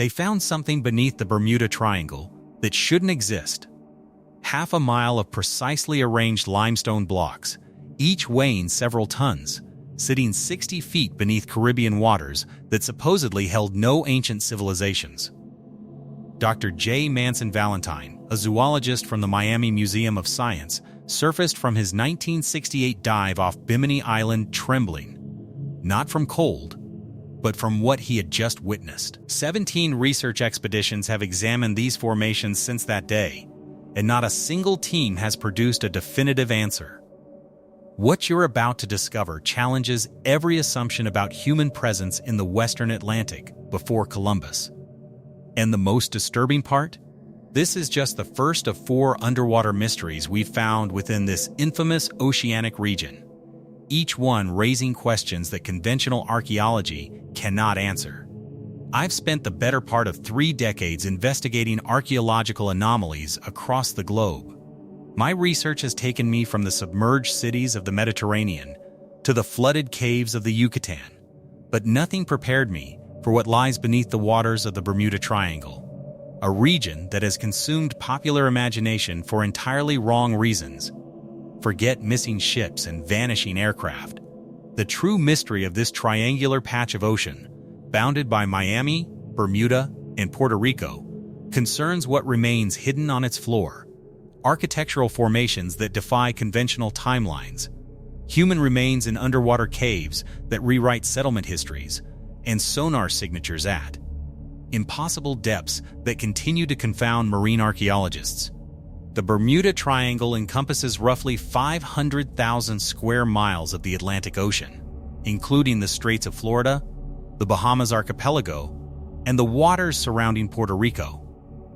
They found something beneath the Bermuda Triangle that shouldn't exist. Half a mile of precisely arranged limestone blocks, each weighing several tons, sitting 60 feet beneath Caribbean waters that supposedly held no ancient civilizations. Dr. J. Manson Valentine, a zoologist from the Miami Museum of Science, surfaced from his 1968 dive off Bimini Island trembling, not from cold, but from what he had just witnessed. 17 research expeditions have examined these formations since that day, and not a single team has produced a definitive answer. What you're about to discover challenges every assumption about human presence in the Western Atlantic before Columbus. And the most disturbing part? This is just the first of 4 underwater mysteries we've found within this infamous oceanic region, each one raising questions that conventional archaeology cannot answer. I've spent the better part of 3 decades investigating archaeological anomalies across the globe. My research has taken me from the submerged cities of the Mediterranean to the flooded caves of the Yucatan, but nothing prepared me for what lies beneath the waters of the Bermuda Triangle, a region that has consumed popular imagination for entirely wrong reasons. Forget missing ships and vanishing aircraft. The true mystery of this triangular patch of ocean, bounded by Miami, Bermuda, and Puerto Rico, concerns what remains hidden on its floor: architectural formations that defy conventional timelines, human remains in underwater caves that rewrite settlement histories, and sonar signatures at impossible depths that continue to confound marine archaeologists. The Bermuda Triangle encompasses roughly 500,000 square miles of the Atlantic Ocean, including the Straits of Florida, the Bahamas archipelago, and the waters surrounding Puerto Rico.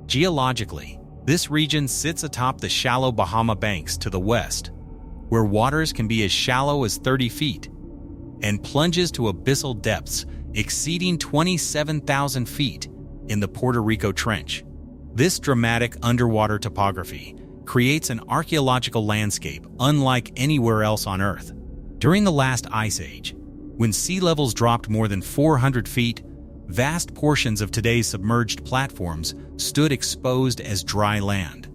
Geologically, this region sits atop the shallow Bahama banks to the west, where waters can be as shallow as 30 feet, and plunges to abyssal depths exceeding 27,000 feet in the Puerto Rico Trench. This dramatic underwater topography creates an archaeological landscape unlike anywhere else on Earth. During the last ice age, when sea levels dropped more than 400 feet, vast portions of today's submerged platforms stood exposed as dry land.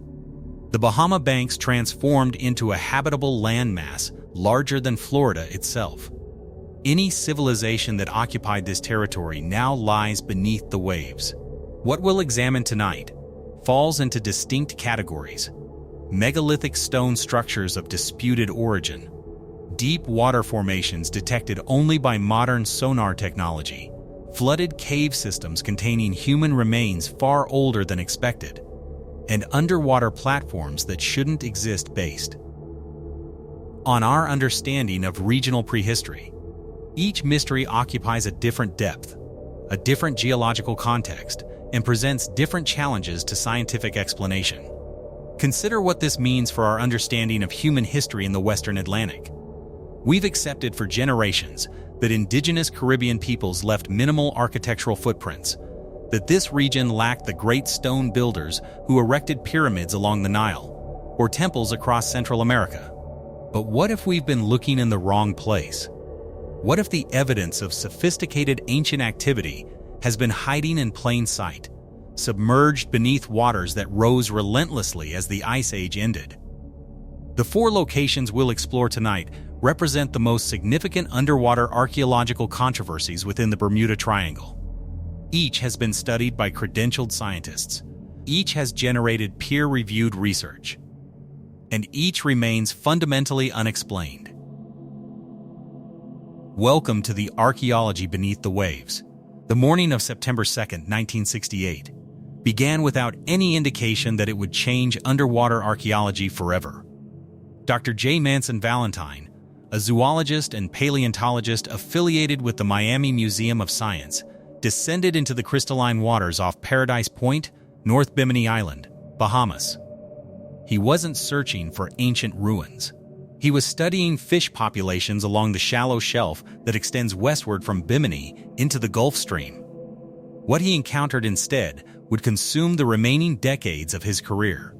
The Bahama banks transformed into a habitable landmass larger than Florida itself. Any civilization that occupied this territory now lies beneath the waves. What we'll examine tonight falls into distinct categories: megalithic stone structures of disputed origin, deep water formations detected only by modern sonar technology, flooded cave systems containing human remains far older than expected, and underwater platforms that shouldn't exist based on our understanding of regional prehistory. Each mystery occupies a different depth, a different geological context, and presents different challenges to scientific explanation. Consider what this means for our understanding of human history in the Western Atlantic. We've accepted for generations that indigenous Caribbean peoples left minimal architectural footprints, that this region lacked the great stone builders who erected pyramids along the Nile, or temples across Central America. But what if we've been looking in the wrong place? What if the evidence of sophisticated ancient activity has been hiding in plain sight, submerged beneath waters that rose relentlessly as the Ice Age ended? The 4 locations we'll explore tonight represent the most significant underwater archaeological controversies within the Bermuda Triangle. Each has been studied by credentialed scientists. Each has generated peer-reviewed research. And each remains fundamentally unexplained. Welcome to the Archaeology Beneath the Waves. The morning of September 2, 1968, began without any indication that it would change underwater archaeology forever. Dr. J. Manson Valentine, a zoologist and paleontologist affiliated with the Miami Museum of Science, descended into the crystalline waters off Paradise Point, North Bimini Island, Bahamas. He wasn't searching for ancient ruins. He was studying fish populations along the shallow shelf that extends westward from Bimini into the Gulf Stream. What he encountered instead would consume the remaining decades of his career.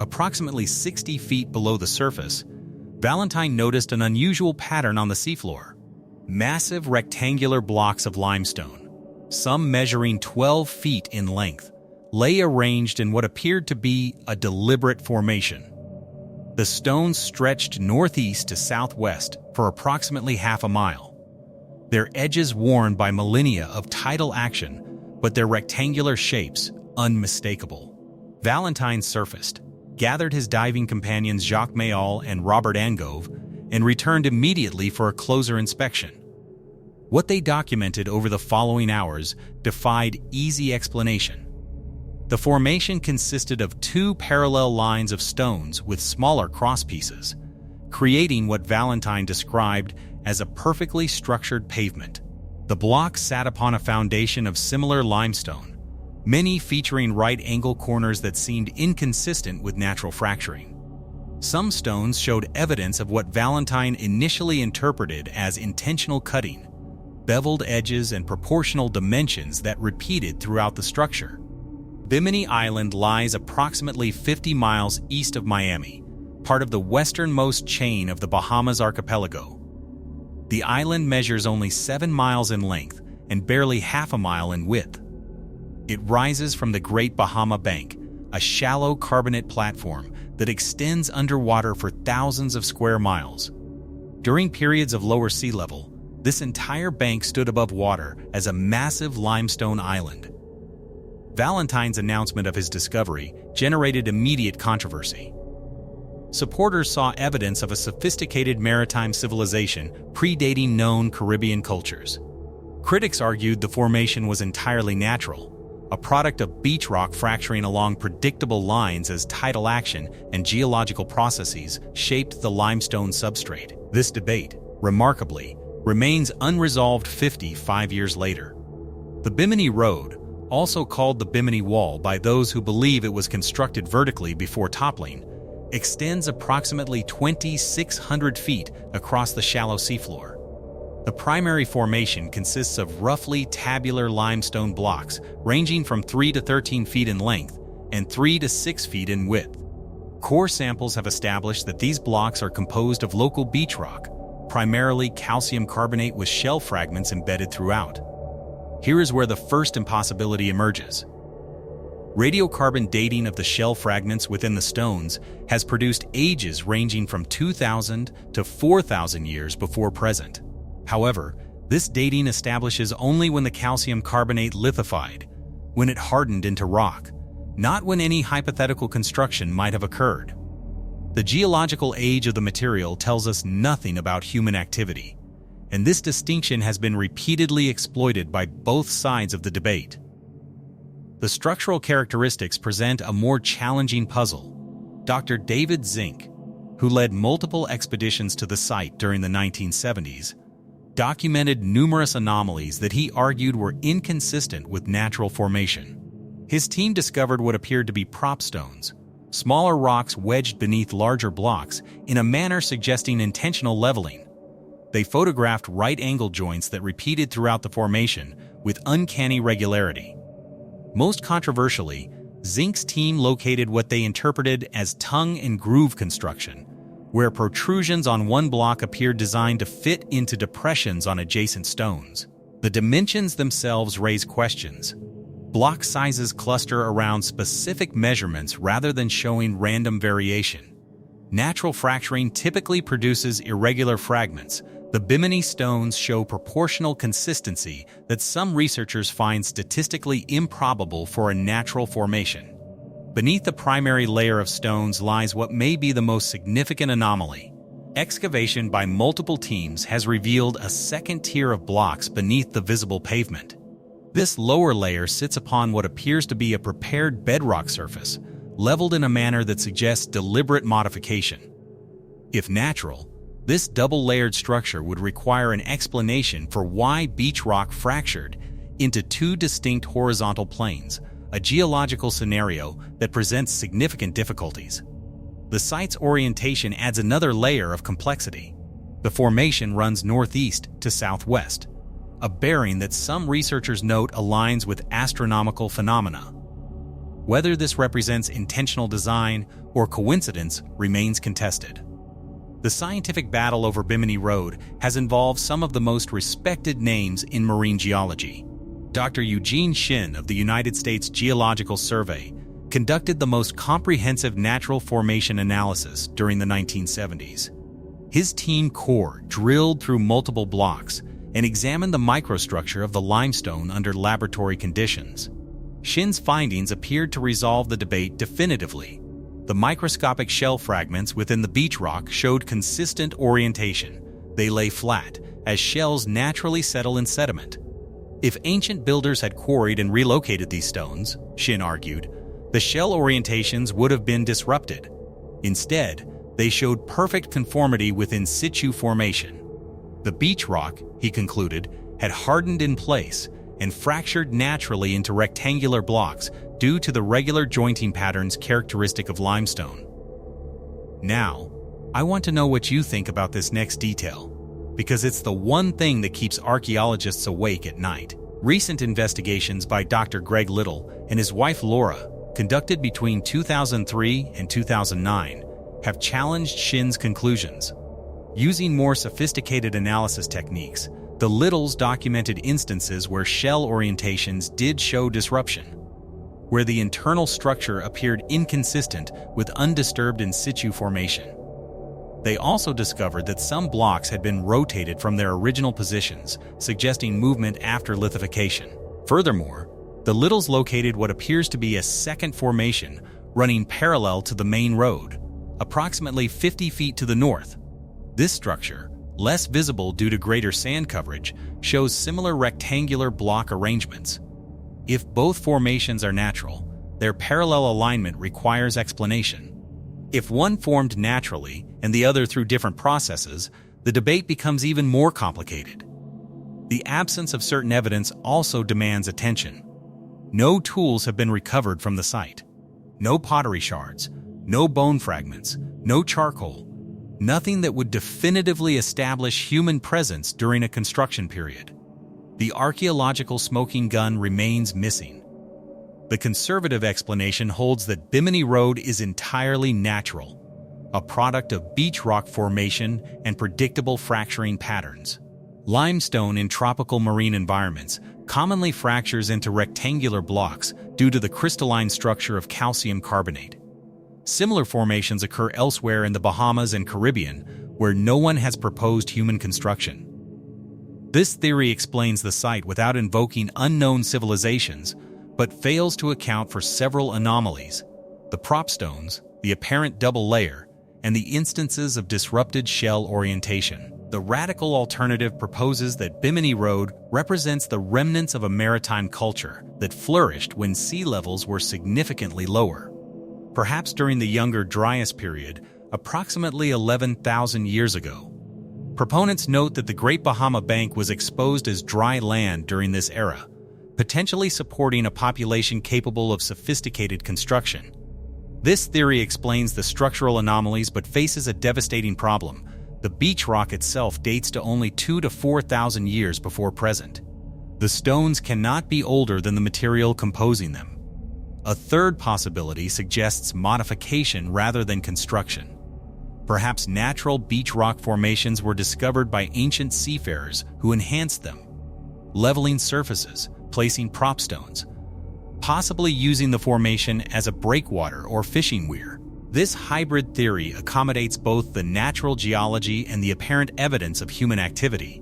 Approximately 60 feet below the surface, Valentine noticed an unusual pattern on the seafloor: massive rectangular blocks of limestone, some measuring 12 feet in length, lay arranged in what appeared to be a deliberate formation. The stones stretched northeast to southwest for approximately half a mile, their edges worn by millennia of tidal action, but their rectangular shapes unmistakable. Valentine surfaced, gathered his diving companions Jacques Mayol and Robert Angove, and returned immediately for a closer inspection. What they documented over the following hours defied easy explanation. The formation consisted of two parallel lines of stones with smaller crosspieces, creating what Valentine described as a perfectly structured pavement. The blocks sat upon a foundation of similar limestone, many featuring right-angle corners that seemed inconsistent with natural fracturing. Some stones showed evidence of what Valentine initially interpreted as intentional cutting, beveled edges and proportional dimensions that repeated throughout the structure. Bimini Island lies approximately 50 miles east of Miami, part of the westernmost chain of the Bahamas archipelago. The island measures only 7 miles in length and barely half a mile in width. It rises from the Great Bahama Bank, a shallow carbonate platform that extends underwater for thousands of square miles. During periods of lower sea level, this entire bank stood above water as a massive limestone island. Valentine's announcement of his discovery generated immediate controversy. Supporters saw evidence of a sophisticated maritime civilization predating known Caribbean cultures. Critics argued the formation was entirely natural, a product of beach rock fracturing along predictable lines as tidal action and geological processes shaped the limestone substrate. This debate, remarkably, remains unresolved 55 years later. The Bimini Road, also called the Bimini Wall by those who believe it was constructed vertically before toppling, extends approximately 2,600 feet across the shallow seafloor. The primary formation consists of roughly tabular limestone blocks ranging from 3 to 13 feet in length and 3 to 6 feet in width. Core samples have established that these blocks are composed of local beach rock, primarily calcium carbonate with shell fragments embedded throughout. Here is where the first impossibility emerges. Radiocarbon dating of the shell fragments within the stones has produced ages ranging from 2,000 to 4,000 years before present. However, this dating establishes only when the calcium carbonate lithified, when it hardened into rock, not when any hypothetical construction might have occurred. The geological age of the material tells us nothing about human activity, and this distinction has been repeatedly exploited by both sides of the debate. The structural characteristics present a more challenging puzzle. Dr. David Zink, who led multiple expeditions to the site during the 1970s, documented numerous anomalies that he argued were inconsistent with natural formation. His team discovered what appeared to be prop stones, smaller rocks wedged beneath larger blocks in a manner suggesting intentional leveling. They photographed right-angle joints that repeated throughout the formation with uncanny regularity. Most controversially, Zink's team located what they interpreted as tongue and groove construction, where protrusions on one block appeared designed to fit into depressions on adjacent stones. The dimensions themselves raise questions. Block sizes cluster around specific measurements rather than showing random variation. Natural fracturing typically produces irregular fragments. The Bimini stones show proportional consistency that some researchers find statistically improbable for a natural formation. Beneath the primary layer of stones lies what may be the most significant anomaly. Excavation by multiple teams has revealed a second tier of blocks beneath the visible pavement. This lower layer sits upon what appears to be a prepared bedrock surface, leveled in a manner that suggests deliberate modification. If natural, this double-layered structure would require an explanation for why beach rock fractured into two distinct horizontal planes, a geological scenario that presents significant difficulties. The site's orientation adds another layer of complexity. The formation runs northeast to southwest, a bearing that some researchers note aligns with astronomical phenomena. Whether this represents intentional design or coincidence remains contested. The scientific battle over Bimini Road has involved some of the most respected names in marine geology. Dr. Eugene Shin of the United States Geological Survey conducted the most comprehensive natural formation analysis during the 1970s. His team core drilled through multiple blocks and examined the microstructure of the limestone under laboratory conditions. Shin's findings appeared to resolve the debate definitively. The microscopic shell fragments within the beach rock showed consistent orientation. They lay flat, as shells naturally settle in sediment. If ancient builders had quarried and relocated these stones, Shin argued, the shell orientations would have been disrupted. Instead, they showed perfect conformity with in situ formation. The beach rock, he concluded, had hardened in place and fractured naturally into rectangular blocks due to the regular jointing patterns characteristic of limestone. Now, I want to know what you think about this next detail, because it's the one thing that keeps archaeologists awake at night. Recent investigations by Dr. Greg Little and his wife Laura, conducted between 2003 and 2009, have challenged Shin's conclusions. Using more sophisticated analysis techniques, the Littles documented instances where shell orientations did show disruption, where the internal structure appeared inconsistent with undisturbed in situ formation. They also discovered that some blocks had been rotated from their original positions, suggesting movement after lithification. Furthermore, the Littles located what appears to be a second formation running parallel to the main road, approximately 50 feet to the north. This structure, less visible due to greater sand coverage, shows similar rectangular block arrangements. If both formations are natural, their parallel alignment requires explanation. If one formed naturally and the other through different processes, the debate becomes even more complicated. The absence of certain evidence also demands attention. No tools have been recovered from the site. No pottery shards, no bone fragments, no charcoal, nothing that would definitively establish human presence during a construction period. The archaeological smoking gun remains missing. The conservative explanation holds that Bimini Road is entirely natural, a product of beach rock formation and predictable fracturing patterns. Limestone in tropical marine environments commonly fractures into rectangular blocks due to the crystalline structure of calcium carbonate. Similar formations occur elsewhere in the Bahamas and Caribbean, where no one has proposed human construction. This theory explains the site without invoking unknown civilizations, but fails to account for several anomalies: the prop stones, the apparent double layer, and the instances of disrupted shell orientation. The radical alternative proposes that Bimini Road represents the remnants of a maritime culture that flourished when sea levels were significantly lower. Perhaps during the Younger Dryas period, approximately 11,000 years ago. Proponents note that the Great Bahama Bank was exposed as dry land during this era, potentially supporting a population capable of sophisticated construction. This theory explains the structural anomalies but faces a devastating problem. The beach rock itself dates to only 2,000 to 4,000 years before present. The stones cannot be older than the material composing them. A third possibility suggests modification rather than construction. Perhaps natural beach rock formations were discovered by ancient seafarers who enhanced them, leveling surfaces, placing prop stones, possibly using the formation as a breakwater or fishing weir. This hybrid theory accommodates both the natural geology and the apparent evidence of human activity,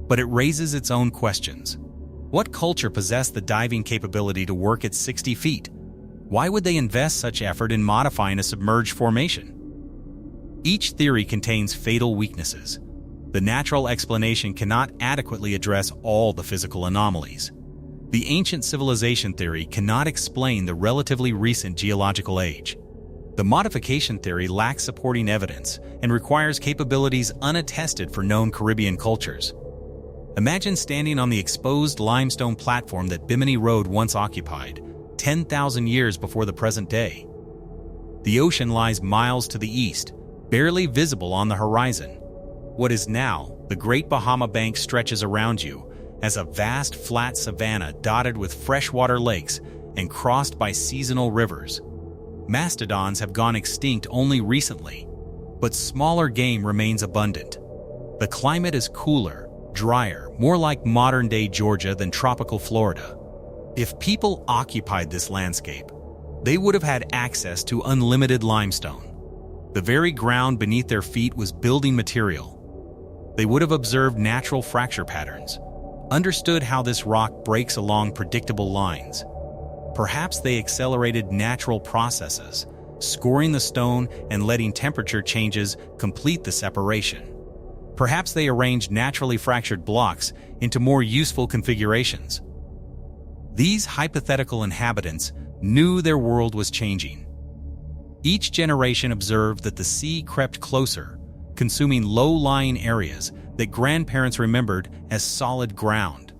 but it raises its own questions. What culture possessed the diving capability to work at 60 feet? Why would they invest such effort in modifying a submerged formation? Each theory contains fatal weaknesses. The natural explanation cannot adequately address all the physical anomalies. The ancient civilization theory cannot explain the relatively recent geological age. The modification theory lacks supporting evidence and requires capabilities unattested for known Caribbean cultures. Imagine standing on the exposed limestone platform that Bimini Road once occupied, 10,000 years before the present day. The ocean lies miles to the east, barely visible on the horizon. What is now the Great Bahama Bank stretches around you as a vast flat savanna dotted with freshwater lakes and crossed by seasonal rivers. Mastodons have gone extinct only recently, but smaller game remains abundant. The climate is cooler, drier, more like modern-day Georgia than tropical Florida. If people occupied this landscape, they would have had access to unlimited limestone. The very ground beneath their feet was building material. They would have observed natural fracture patterns, understood how this rock breaks along predictable lines. Perhaps they accelerated natural processes, scoring the stone and letting temperature changes complete the separation. Perhaps they arranged naturally fractured blocks into more useful configurations. These hypothetical inhabitants knew their world was changing. Each generation observed that the sea crept closer, consuming low-lying areas that grandparents remembered as solid ground.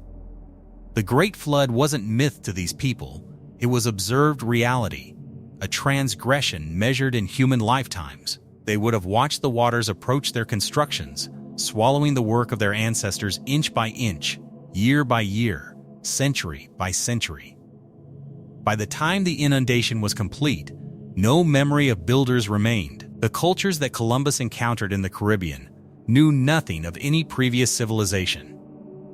The Great Flood wasn't myth to these people, it was observed reality, a transgression measured in human lifetimes. They would have watched the waters approach their constructions, swallowing the work of their ancestors inch by inch, year by year, century by century. By the time the inundation was complete, no memory of builders remained. The cultures that Columbus encountered in the Caribbean knew nothing of any previous civilization.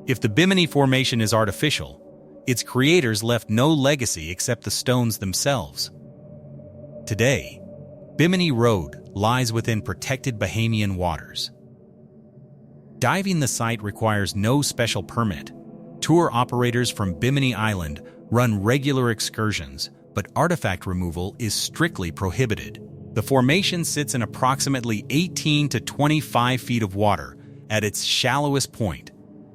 If the Bimini Formation is artificial, its creators left no legacy except the stones themselves. Today, Bimini Road lies within protected Bahamian waters. Diving the site requires no special permit. Tour operators from Bimini Island run regular excursions, but artifact removal is strictly prohibited. The formation sits in approximately 18 to 25 feet of water at its shallowest point,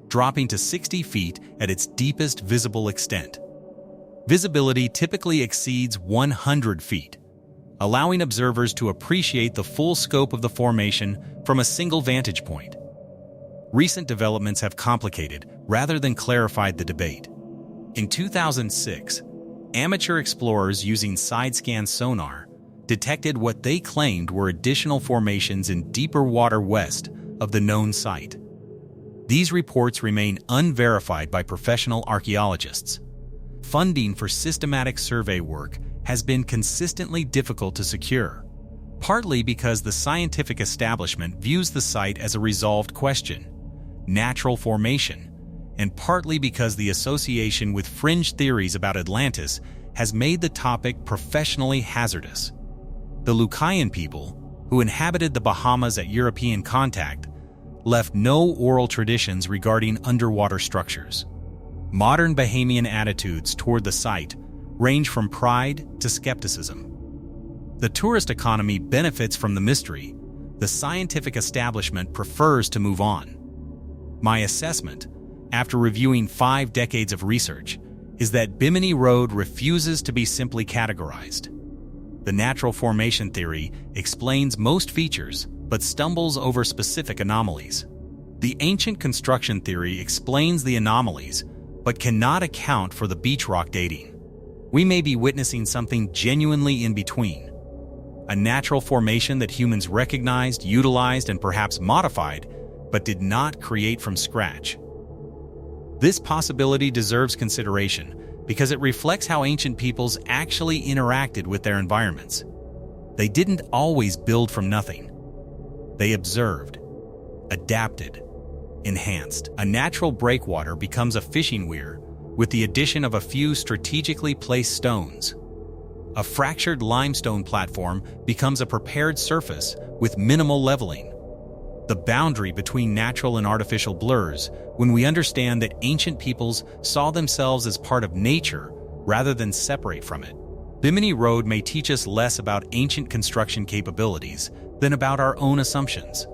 dropping to 60 feet at its deepest visible extent. Visibility typically exceeds 100 feet, allowing observers to appreciate the full scope of the formation from a single vantage point. Recent developments have complicated rather than clarified the debate. In 2006, amateur explorers using side-scan sonar detected what they claimed were additional formations in deeper water west of the known site. These reports remain unverified by professional archaeologists. Funding for systematic survey work has been consistently difficult to secure, partly because the scientific establishment views the site as a resolved question, natural formation, and partly because the association with fringe theories about Atlantis has made the topic professionally hazardous. The Lucayan people, who inhabited the Bahamas at European contact, left no oral traditions regarding underwater structures. Modern Bahamian attitudes toward the site range from pride to skepticism. The tourist economy benefits from the mystery. The scientific establishment prefers to move on. My assessment, after reviewing 5 decades of research, is that Bimini Road refuses to be simply categorized. The natural formation theory explains most features, but stumbles over specific anomalies. The ancient construction theory explains the anomalies, but cannot account for the beach rock dating. We may be witnessing something genuinely in between. A natural formation that humans recognized, utilized, and perhaps modified, but did not create from scratch. This possibility deserves consideration because it reflects how ancient peoples actually interacted with their environments. They didn't always build from nothing. They observed, adapted, enhanced. A natural breakwater becomes a fishing weir with the addition of a few strategically placed stones. A fractured limestone platform becomes a prepared surface with minimal leveling. The boundary between natural and artificial blurs when we understand that ancient peoples saw themselves as part of nature rather than separate from it. Bimini Road may teach us less about ancient construction capabilities than about our own assumptions,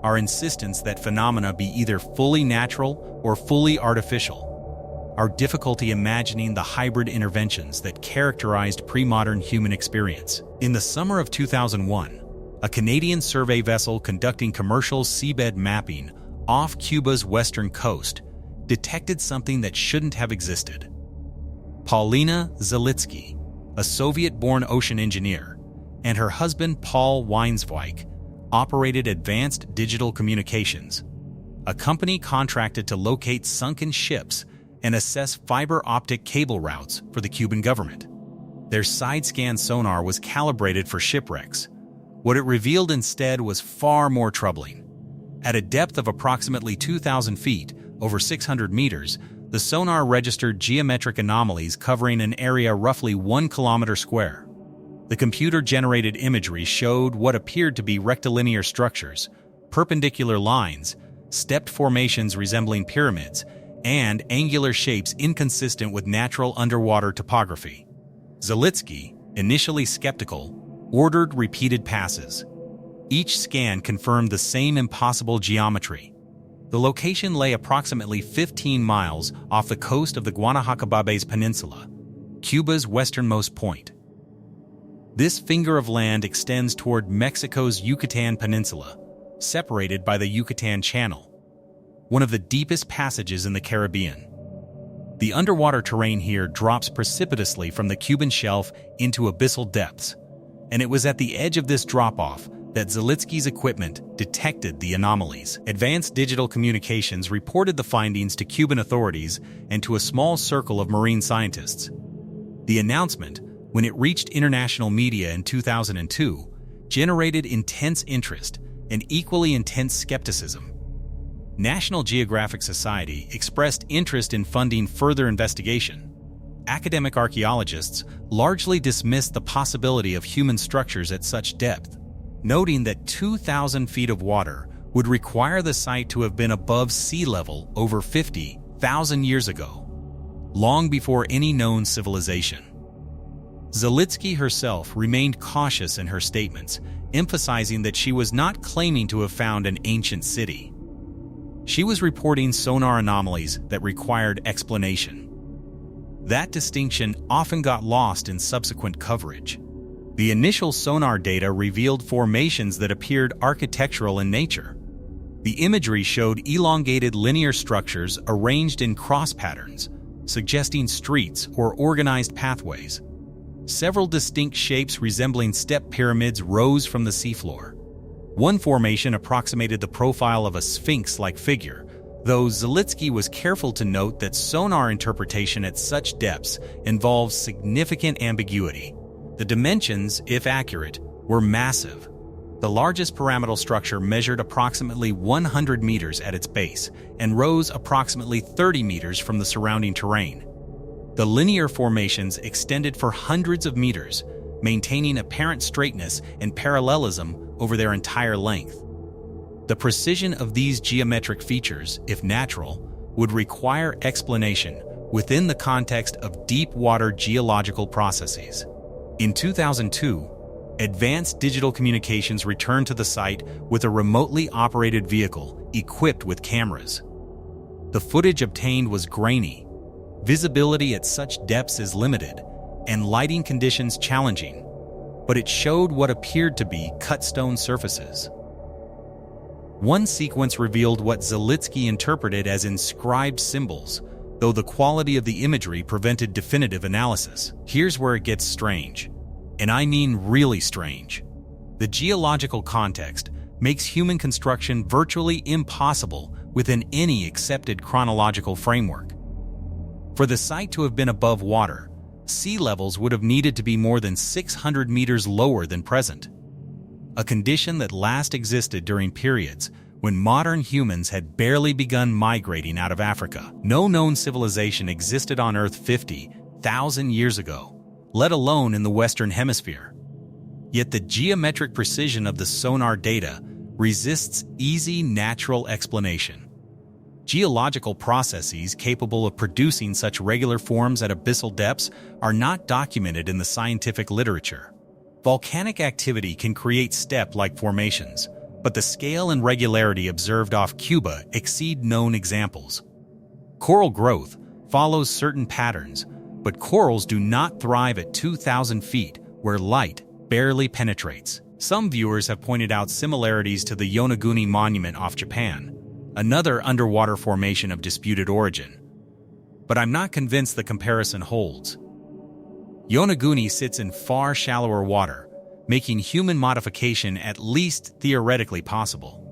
our insistence that phenomena be either fully natural or fully artificial, our difficulty imagining the hybrid interventions that characterized pre-modern human experience. In the summer of 2001, a Canadian survey vessel conducting commercial seabed mapping off Cuba's western coast detected something that shouldn't have existed. Paulina Zalitsky, a Soviet-born ocean engineer, and her husband Paul Weinsweig operated Advanced Digital Communications, a company contracted to locate sunken ships and assess fiber optic cable routes for the Cuban government. Their side-scan sonar was calibrated for shipwrecks. What it revealed instead was far more troubling. At a depth of approximately 2,000 feet, over 600 meters, the sonar registered geometric anomalies covering an area roughly 1 kilometer square. The computer-generated imagery showed what appeared to be rectilinear structures, perpendicular lines, stepped formations resembling pyramids, and angular shapes inconsistent with natural underwater topography. Zalitsky, initially skeptical, ordered repeated passes. Each scan confirmed the same impossible geometry. The location lay approximately 15 miles off the coast of the Guanahacababe Peninsula, Cuba's westernmost point. This finger of land extends toward Mexico's Yucatan Peninsula, separated by the Yucatan Channel, one of the deepest passages in the Caribbean. The underwater terrain here drops precipitously from the Cuban shelf into abyssal depths, and it was at the edge of this drop-off that Zalitsky's equipment detected the anomalies. Advanced Digital Communications reported the findings to Cuban authorities and to a small circle of marine scientists. The announcement, when it reached international media in 2002, generated intense interest and equally intense skepticism. National Geographic Society expressed interest in funding further investigation. Academic archaeologists largely dismissed the possibility of human structures at such depth, noting that 2,000 feet of water would require the site to have been above sea level over 50,000 years ago, long before any known civilization. Zalitsky herself remained cautious in her statements, emphasizing that she was not claiming to have found an ancient city. She was reporting sonar anomalies that required explanation. That distinction often got lost in subsequent coverage. The initial sonar data revealed formations that appeared architectural in nature. The imagery showed elongated linear structures arranged in cross patterns, suggesting streets or organized pathways. Several distinct shapes resembling step pyramids rose from the seafloor. One formation approximated the profile of a sphinx-like figure, though Zalitsky was careful to note that sonar interpretation at such depths involves significant ambiguity. The dimensions, if accurate, were massive. The largest pyramidal structure measured approximately 100 meters at its base and rose approximately 30 meters from the surrounding terrain. The linear formations extended for hundreds of meters, maintaining apparent straightness and parallelism over their entire length. The precision of these geometric features, if natural, would require explanation within the context of deep-water geological processes. In 2002, Advanced Digital Communications returned to the site with a remotely operated vehicle equipped with cameras. The footage obtained was grainy. Visibility at such depths is limited, and lighting conditions challenging, but it showed what appeared to be cut stone surfaces. One sequence revealed what Zalitsky interpreted as inscribed symbols, though the quality of the imagery prevented definitive analysis. Here's where it gets strange, and I mean really strange. The geological context makes human construction virtually impossible within any accepted chronological framework. For the site to have been above water, sea levels would have needed to be more than 600 meters lower than present, a condition that last existed during periods when modern humans had barely begun migrating out of Africa. No known civilization existed on Earth 50,000 years ago, let alone in the Western Hemisphere. Yet the geometric precision of the sonar data resists easy natural explanation. Geological processes capable of producing such regular forms at abyssal depths are not documented in the scientific literature. Volcanic activity can create step-like formations, but the scale and regularity observed off Cuba exceed known examples. Coral growth follows certain patterns, but corals do not thrive at 2,000 feet where light barely penetrates. Some viewers have pointed out similarities to the Yonaguni Monument off Japan, another underwater formation of disputed origin. But I'm not convinced the comparison holds. Yonaguni sits in far shallower water, making human modification at least theoretically possible.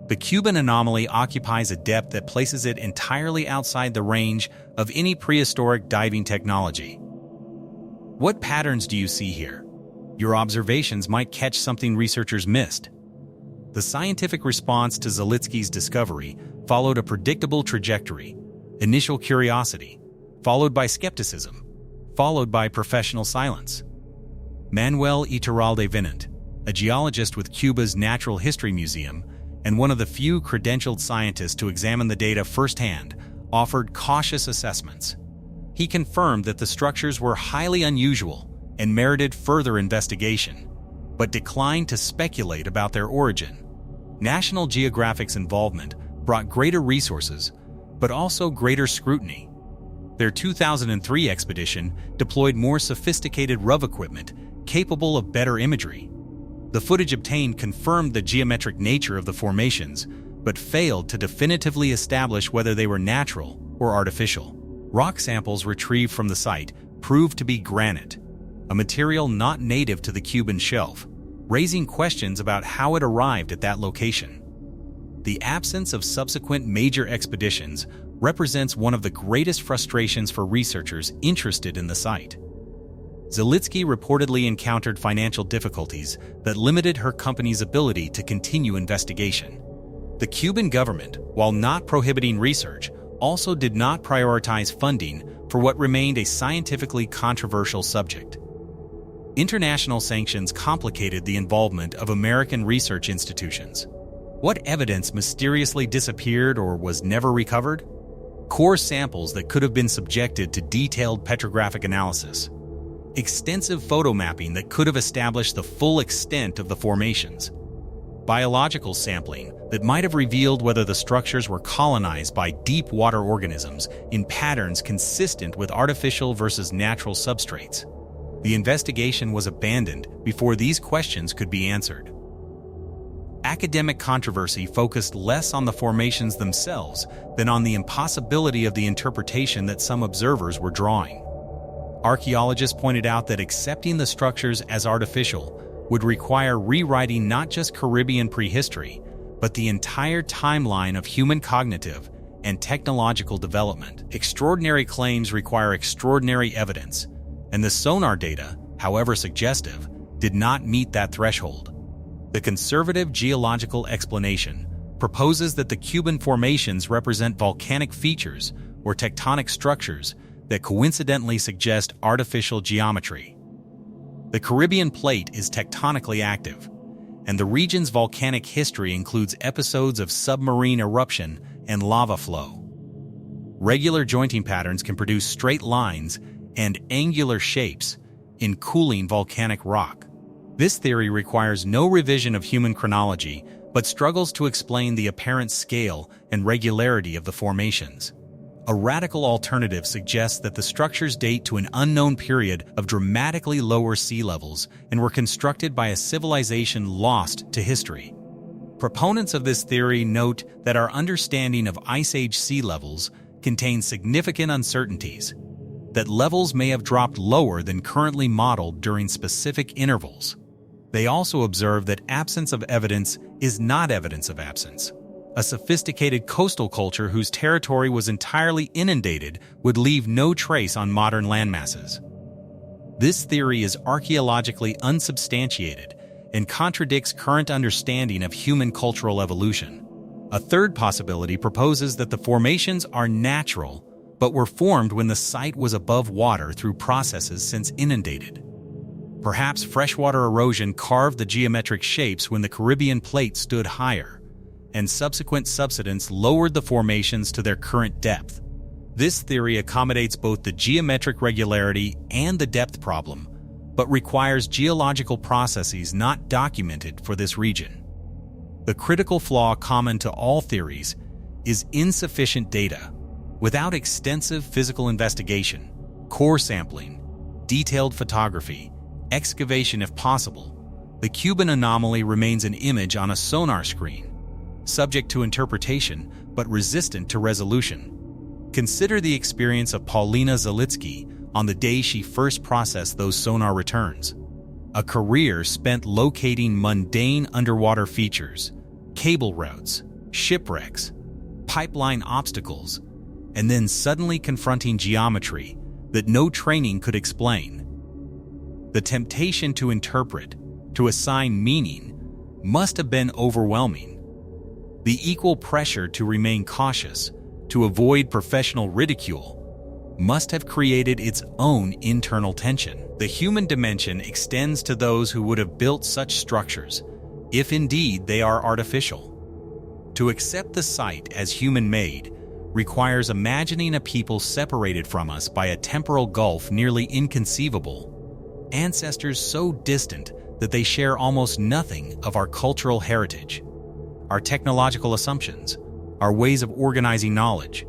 The Cuban anomaly occupies a depth that places it entirely outside the range of any prehistoric diving technology. What patterns do you see here? Your observations might catch something researchers missed. The scientific response to Zalitsky's discovery followed a predictable trajectory: initial curiosity, followed by skepticism, followed by professional silence. Manuel Iturralde Vinant, a geologist with Cuba's Natural History Museum and one of the few credentialed scientists to examine the data firsthand, offered cautious assessments. He confirmed that the structures were highly unusual and merited further investigation, but declined to speculate about their origin. National Geographic's involvement brought greater resources, but also greater scrutiny. Their 2003 expedition deployed more sophisticated ROV equipment capable of better imagery. The footage obtained confirmed the geometric nature of the formations, but failed to definitively establish whether they were natural or artificial. Rock samples retrieved from the site proved to be granite, a material not native to the Cuban shelf, raising questions about how it arrived at that location. The absence of subsequent major expeditions represents one of the greatest frustrations for researchers interested in the site. Zalitsky reportedly encountered financial difficulties that limited her company's ability to continue investigation. The Cuban government, while not prohibiting research, also did not prioritize funding for what remained a scientifically controversial subject. International sanctions complicated the involvement of American research institutions. What evidence mysteriously disappeared or was never recovered? Core samples that could have been subjected to detailed petrographic analysis. Extensive photo mapping that could have established the full extent of the formations. Biological sampling that might have revealed whether the structures were colonized by deep water organisms in patterns consistent with artificial versus natural substrates. The investigation was abandoned before these questions could be answered. Academic controversy focused less on the formations themselves than on the impossibility of the interpretation that some observers were drawing. Archaeologists pointed out that accepting the structures as artificial would require rewriting not just Caribbean prehistory, but the entire timeline of human cognitive and technological development. Extraordinary claims require extraordinary evidence, and the sonar data, however suggestive, did not meet that threshold. The conservative geological explanation proposes that the Cuban formations represent volcanic features or tectonic structures that coincidentally suggest artificial geometry. The Caribbean plate is tectonically active, and the region's volcanic history includes episodes of submarine eruption and lava flow. Regular jointing patterns can produce straight lines and angular shapes in cooling volcanic rock. This theory requires no revision of human chronology, but struggles to explain the apparent scale and regularity of the formations. A radical alternative suggests that the structures date to an unknown period of dramatically lower sea levels and were constructed by a civilization lost to history. Proponents of this theory note that our understanding of Ice Age sea levels contains significant uncertainties, that levels may have dropped lower than currently modeled during specific intervals. They also observe that absence of evidence is not evidence of absence. A sophisticated coastal culture whose territory was entirely inundated would leave no trace on modern landmasses. This theory is archaeologically unsubstantiated and contradicts current understanding of human cultural evolution. A third possibility proposes that the formations are natural, but were formed when the site was above water through processes since inundated. Perhaps freshwater erosion carved the geometric shapes when the Caribbean plate stood higher, and subsequent subsidence lowered the formations to their current depth. This theory accommodates both the geometric regularity and the depth problem, but requires geological processes not documented for this region. The critical flaw common to all theories is insufficient data. Without extensive physical investigation, core sampling, detailed photography, excavation if possible, the Cuban anomaly remains an image on a sonar screen, subject to interpretation but resistant to resolution. Consider the experience of Paulina Zalitsky on the day she first processed those sonar returns. A career spent locating mundane underwater features, cable routes, shipwrecks, pipeline obstacles, and then suddenly confronting geometry that no training could explain. The temptation to interpret, to assign meaning, must have been overwhelming. The equal pressure to remain cautious, to avoid professional ridicule, must have created its own internal tension. The human dimension extends to those who would have built such structures, if indeed they are artificial. To accept the site as human-made requires imagining a people separated from us by a temporal gulf nearly inconceivable, ancestors so distant that they share almost nothing of our cultural heritage, our technological assumptions, our ways of organizing knowledge.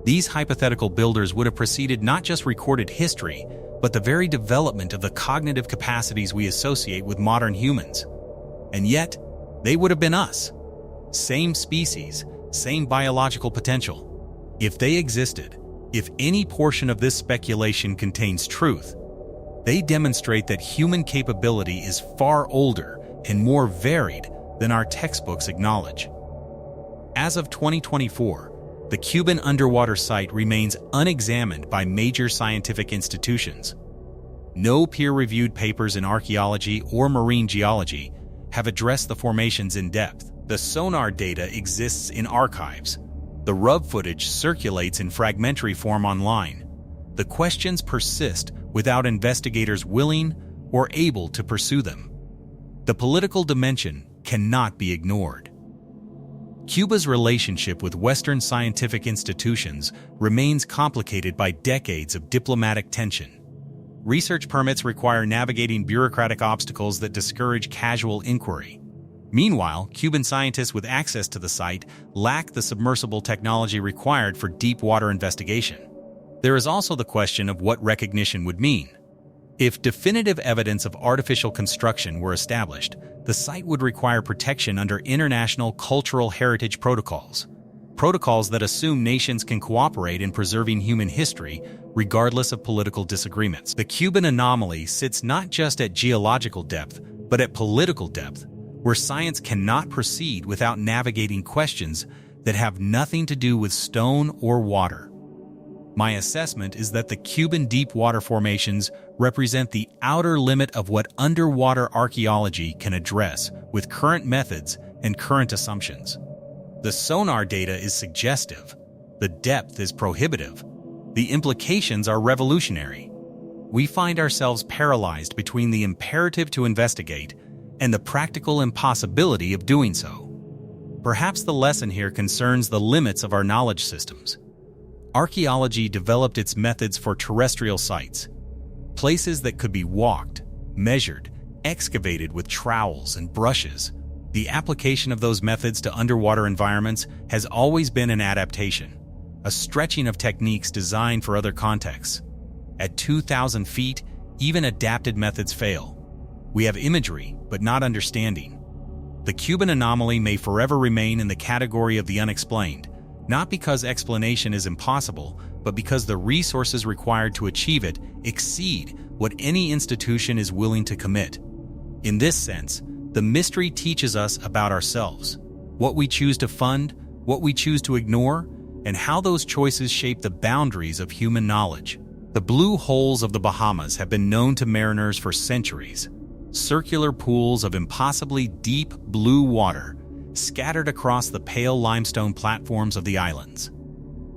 These hypothetical builders would have preceded not just recorded history, but the very development of the cognitive capacities we associate with modern humans. And yet, they would have been us. Same species, same biological potential. If they existed, if any portion of this speculation contains truth, they demonstrate that human capability is far older and more varied than our textbooks acknowledge. As of 2024, the Cuban underwater site remains unexamined by major scientific institutions. No peer-reviewed papers in archaeology or marine geology have addressed the formations in depth. The sonar data exists in archives. The RUV footage circulates in fragmentary form online. The questions persist without investigators willing or able to pursue them. The political dimension cannot be ignored. Cuba's relationship with Western scientific institutions remains complicated by decades of diplomatic tension. Research permits require navigating bureaucratic obstacles that discourage casual inquiry. Meanwhile, Cuban scientists with access to the site lack the submersible technology required for deep water investigation. There is also the question of what recognition would mean. If definitive evidence of artificial construction were established, the site would require protection under international cultural heritage protocols, protocols that assume nations can cooperate in preserving human history regardless of political disagreements. The Cuban anomaly sits not just at geological depth, but at political depth, where science cannot proceed without navigating questions that have nothing to do with stone or water. My assessment is that the Cuban deep water formations represent the outer limit of what underwater archaeology can address with current methods and current assumptions. The sonar data is suggestive. The depth is prohibitive. The implications are revolutionary. We find ourselves paralyzed between the imperative to investigate and the practical impossibility of doing so. Perhaps the lesson here concerns the limits of our knowledge systems. Archaeology developed its methods for terrestrial sites, places that could be walked, measured, excavated with trowels and brushes. The application of those methods to underwater environments has always been an adaptation, a stretching of techniques designed for other contexts. At 2,000 feet, even adapted methods fail. We have imagery, but not understanding. The Cuban anomaly may forever remain in the category of the unexplained, not because explanation is impossible, but because the resources required to achieve it exceed what any institution is willing to commit. In this sense, the mystery teaches us about ourselves, what we choose to fund, what we choose to ignore, and how those choices shape the boundaries of human knowledge. The blue holes of the Bahamas have been known to mariners for centuries. Circular pools of impossibly deep blue water scattered across the pale limestone platforms of the islands.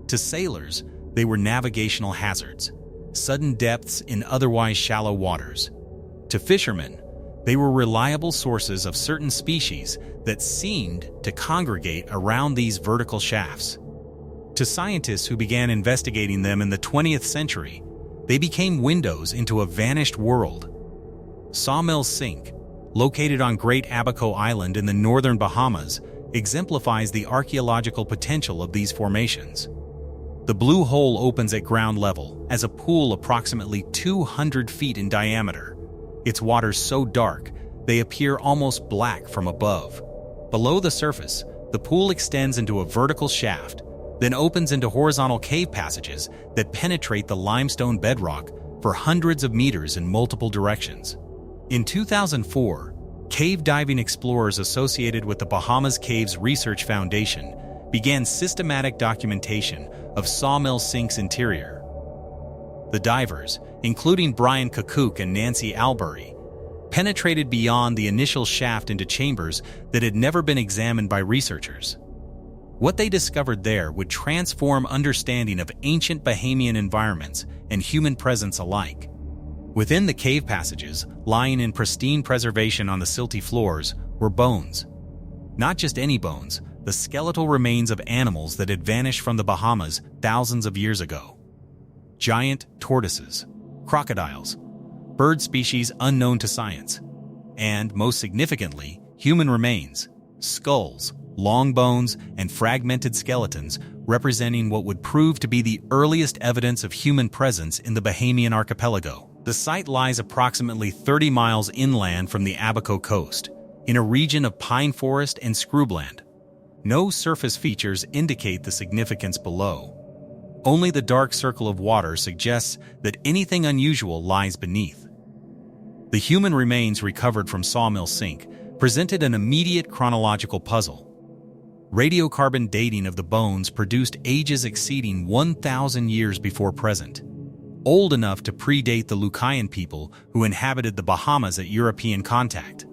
To sailors, they were navigational hazards, sudden depths in otherwise shallow waters. To fishermen, they were reliable sources of certain species that seemed to congregate around these vertical shafts. To scientists who began investigating them in the 20th century, they became windows into a vanished world. Sawmill Sink, located on Great Abaco Island in the northern Bahamas, exemplifies the archaeological potential of these formations. The blue hole opens at ground level as a pool approximately 200 feet in diameter. Its waters so dark, they appear almost black from above. Below the surface, the pool extends into a vertical shaft, then opens into horizontal cave passages that penetrate the limestone bedrock for hundreds of meters in multiple directions. In 2004, cave diving explorers associated with the Bahamas Caves Research Foundation began systematic documentation of Sawmill Sink's interior. The divers, including Brian Kakuk and Nancy Albury, penetrated beyond the initial shaft into chambers that had never been examined by researchers. What they discovered there would transform understanding of ancient Bahamian environments and human presence alike. Within the cave passages, lying in pristine preservation on the silty floors, were bones. Not just any bones, the skeletal remains of animals that had vanished from the Bahamas thousands of years ago. Giant tortoises, crocodiles, bird species unknown to science, and, most significantly, human remains, skulls, long bones, and fragmented skeletons representing what would prove to be the earliest evidence of human presence in the Bahamian archipelago. The site lies approximately 30 miles inland from the Abaco coast, in a region of pine forest and scrubland. No surface features indicate the significance below. Only the dark circle of water suggests that anything unusual lies beneath. The human remains recovered from Sawmill Sink presented an immediate chronological puzzle. Radiocarbon dating of the bones produced ages exceeding 1,000 years before present, old enough to predate the Lucayan people who inhabited the Bahamas at European contact.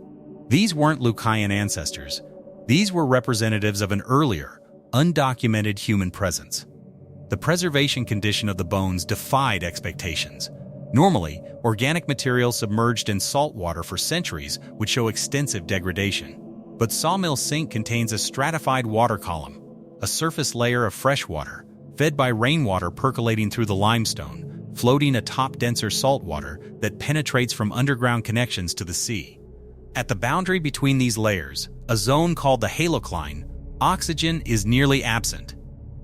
These weren't Lucayan ancestors. These were representatives of an earlier, undocumented human presence. The preservation condition of the bones defied expectations. Normally, organic material submerged in salt water for centuries would show extensive degradation. But Sawmill Sink contains a stratified water column, a surface layer of fresh water, fed by rainwater percolating through the limestone, floating atop denser salt water that penetrates from underground connections to the sea. At the boundary between these layers, a zone called the halocline, oxygen is nearly absent.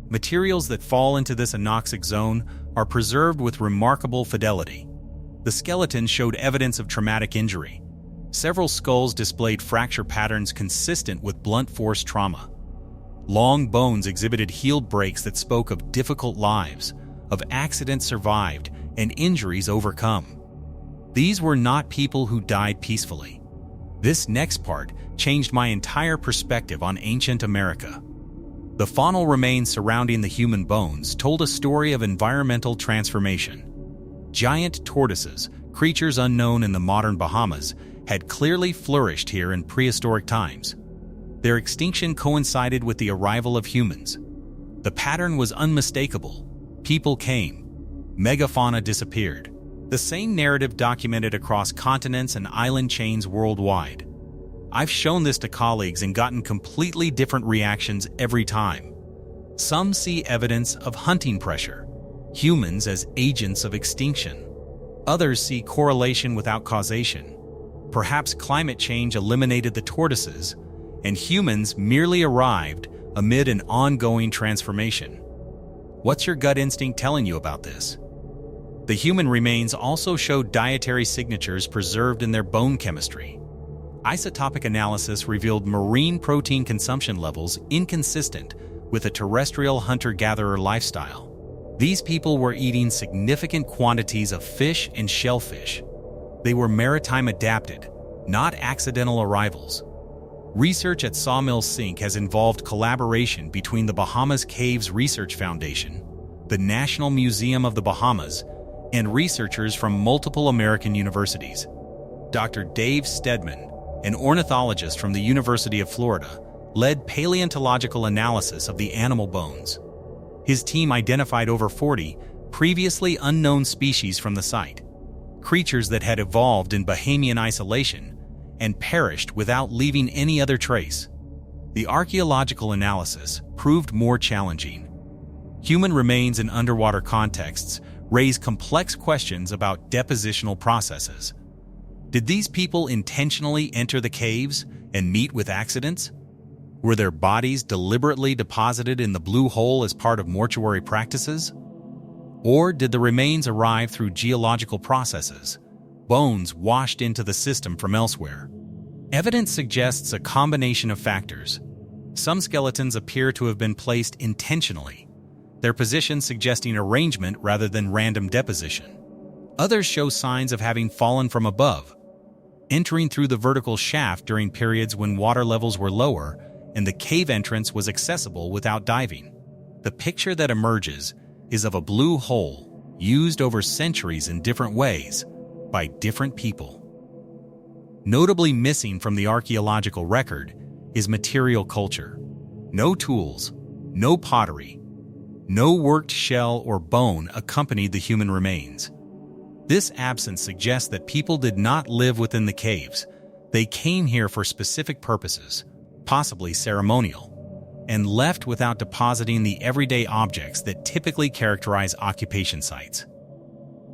Materials that fall into this anoxic zone are preserved with remarkable fidelity. The skeleton showed evidence of traumatic injury. Several skulls displayed fracture patterns consistent with blunt force trauma. Long bones exhibited healed breaks that spoke of difficult lives, of accidents survived, and injuries overcome. These were not people who died peacefully. This next part changed my entire perspective on ancient America. The faunal remains surrounding the human bones told a story of environmental transformation. Giant tortoises, creatures unknown in the modern Bahamas, had clearly flourished here in prehistoric times. Their extinction coincided with the arrival of humans. The pattern was unmistakable. People came. Megafauna disappeared. The same narrative documented across continents and island chains worldwide. I've shown this to colleagues and gotten completely different reactions every time. Some see evidence of hunting pressure, humans as agents of extinction. Others see correlation without causation. Perhaps climate change eliminated the tortoises, and humans merely arrived amid an ongoing transformation. What's your gut instinct telling you about this? The human remains also showed dietary signatures preserved in their bone chemistry. Isotopic analysis revealed marine protein consumption levels inconsistent with a terrestrial hunter-gatherer lifestyle. These people were eating significant quantities of fish and shellfish. They were maritime adapted, not accidental arrivals. Research at Sawmill Sink has involved collaboration between the Bahamas Caves Research Foundation, the National Museum of the Bahamas, and researchers from multiple American universities. Dr. Dave Stedman, an ornithologist from the University of Florida, led paleontological analysis of the animal bones. His team identified over 40 previously unknown species from the site, creatures that had evolved in Bahamian isolation and perished without leaving any other trace. The archaeological analysis proved more challenging. Human remains in underwater contexts raise complex questions about depositional processes. Did these people intentionally enter the caves and meet with accidents? Were their bodies deliberately deposited in the blue hole as part of mortuary practices? Or did the remains arrive through geological processes, bones washed into the system from elsewhere? Evidence suggests a combination of factors. Some skeletons appear to have been placed intentionally, their position suggesting arrangement rather than random deposition. Others show signs of having fallen from above, entering through the vertical shaft during periods when water levels were lower and the cave entrance was accessible without diving. The picture that emerges is of a blue hole used over centuries in different ways by different people. Notably missing from the archaeological record is material culture. No tools, no pottery, no worked shell or bone accompanied the human remains. This absence suggests that people did not live within the caves. They came here for specific purposes, possibly ceremonial, and left without depositing the everyday objects that typically characterize occupation sites.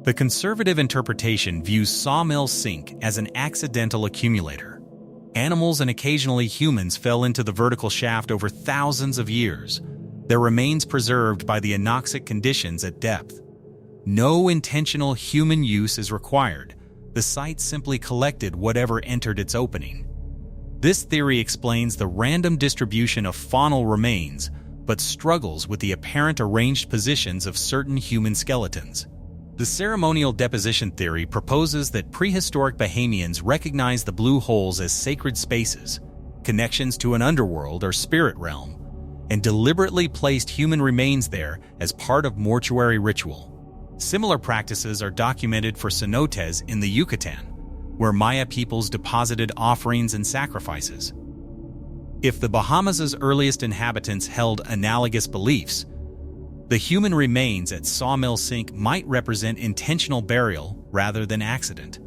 The conservative interpretation views Sawmill Sink as an accidental accumulator. Animals and occasionally humans fell into the vertical shaft over thousands of years, their remains preserved by the anoxic conditions at depth. No intentional human use is required. The site simply collected whatever entered its opening. This theory explains the random distribution of faunal remains, but struggles with the apparent arranged positions of certain human skeletons. The ceremonial deposition theory proposes that prehistoric Bahamians recognized the blue holes as sacred spaces, connections to an underworld or spirit realm, and deliberately placed human remains there as part of mortuary ritual. Similar practices are documented for cenotes in the Yucatan, where Maya peoples deposited offerings and sacrifices. If the Bahamas' earliest inhabitants held analogous beliefs, the human remains at Sawmill Sink might represent intentional burial rather than accident.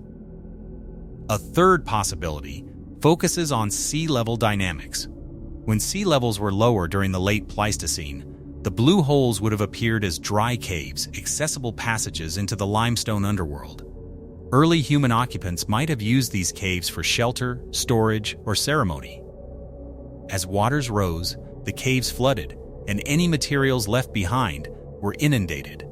A third possibility focuses on sea level dynamics. When sea levels were lower during the late Pleistocene, the blue holes would have appeared as dry caves, accessible passages into the limestone underworld. Early human occupants might have used these caves for shelter, storage, or ceremony. As waters rose, the caves flooded, and any materials left behind were inundated.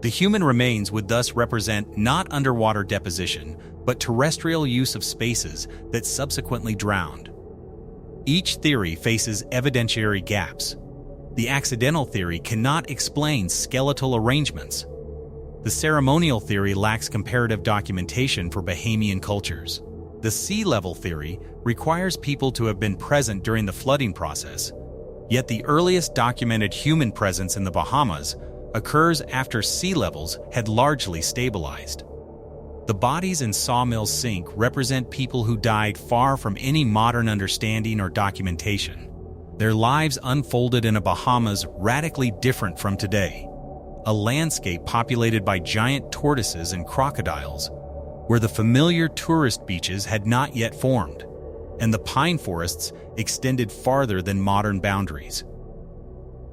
The human remains would thus represent not underwater deposition, but terrestrial use of spaces that subsequently drowned. Each theory faces evidentiary gaps. The accidental theory cannot explain skeletal arrangements. The ceremonial theory lacks comparative documentation for Bahamian cultures. The sea level theory requires people to have been present during the flooding process, yet the earliest documented human presence in the Bahamas occurs after sea levels had largely stabilized. The bodies in Sawmill Sink represent people who died far from any modern understanding or documentation. Their lives unfolded in a Bahamas radically different from today, a landscape populated by giant tortoises and crocodiles, where the familiar tourist beaches had not yet formed, and the pine forests extended farther than modern boundaries.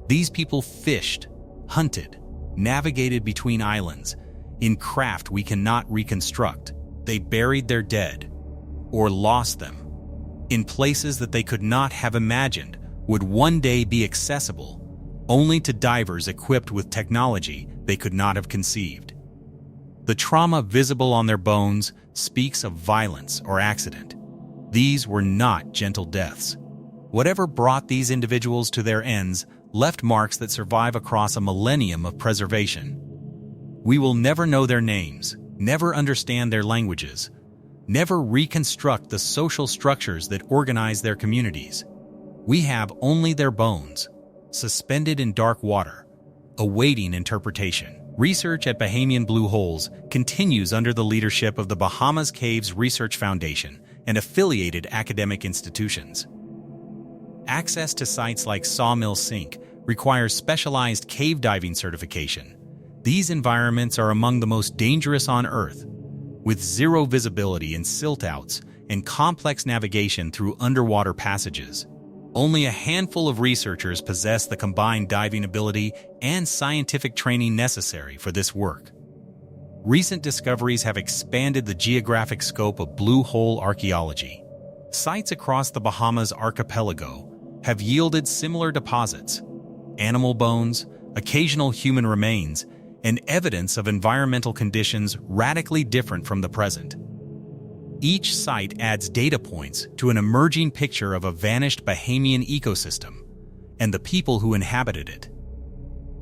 These people fished, hunted, navigated between islands in craft we cannot reconstruct. They buried their dead, or lost them, in places that they could not have imagined would one day be accessible only to divers equipped with technology they could not have conceived. The trauma visible on their bones speaks of violence or accident. These were not gentle deaths. Whatever brought these individuals to their ends left marks that survive across a millennium of preservation. We will never know their names, never understand their languages, never reconstruct the social structures that organize their communities. We have only their bones, suspended in dark water, awaiting interpretation. Research at Bahamian Blue Holes continues under the leadership of the Bahamas Caves Research Foundation and affiliated academic institutions. Access to sites like Sawmill Sink requires specialized cave diving certification. These environments are among the most dangerous on Earth, with zero visibility and silt-outs and complex navigation through underwater passages. Only a handful of researchers possess the combined diving ability and scientific training necessary for this work. Recent discoveries have expanded the geographic scope of blue hole archaeology. Sites across the Bahamas archipelago have yielded similar deposits, animal bones, occasional human remains, and evidence of environmental conditions radically different from the present. Each site adds data points to an emerging picture of a vanished Bahamian ecosystem and the people who inhabited it.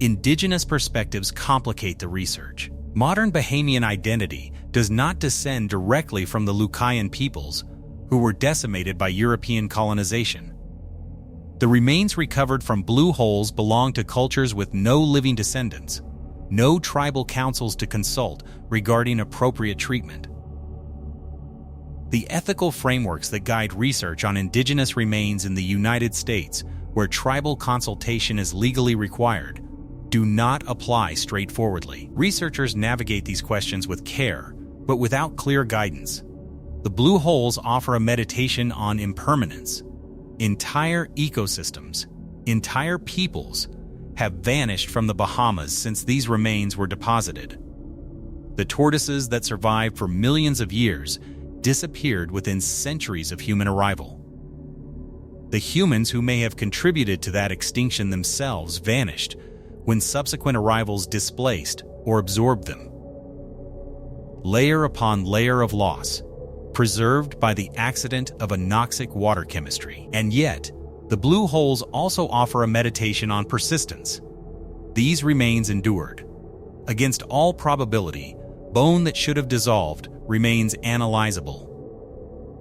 Indigenous perspectives complicate the research. Modern Bahamian identity does not descend directly from the Lucayan peoples, who were decimated by European colonization. The remains recovered from blue holes belong to cultures with no living descendants, no tribal councils to consult regarding appropriate treatment. The ethical frameworks that guide research on indigenous remains in the United States, where tribal consultation is legally required, do not apply straightforwardly. Researchers navigate these questions with care, but without clear guidance. The blue holes offer a meditation on impermanence. Entire ecosystems, entire peoples, have vanished from the Bahamas since these remains were deposited. The tortoises that survived for millions of years disappeared within centuries of human arrival. The humans who may have contributed to that extinction themselves vanished when subsequent arrivals displaced or absorbed them. Layer upon layer of loss, preserved by the accident of anoxic water chemistry. And yet, the blue holes also offer a meditation on persistence. These remains endured. Against all probability, bone that should have dissolved remains analyzable.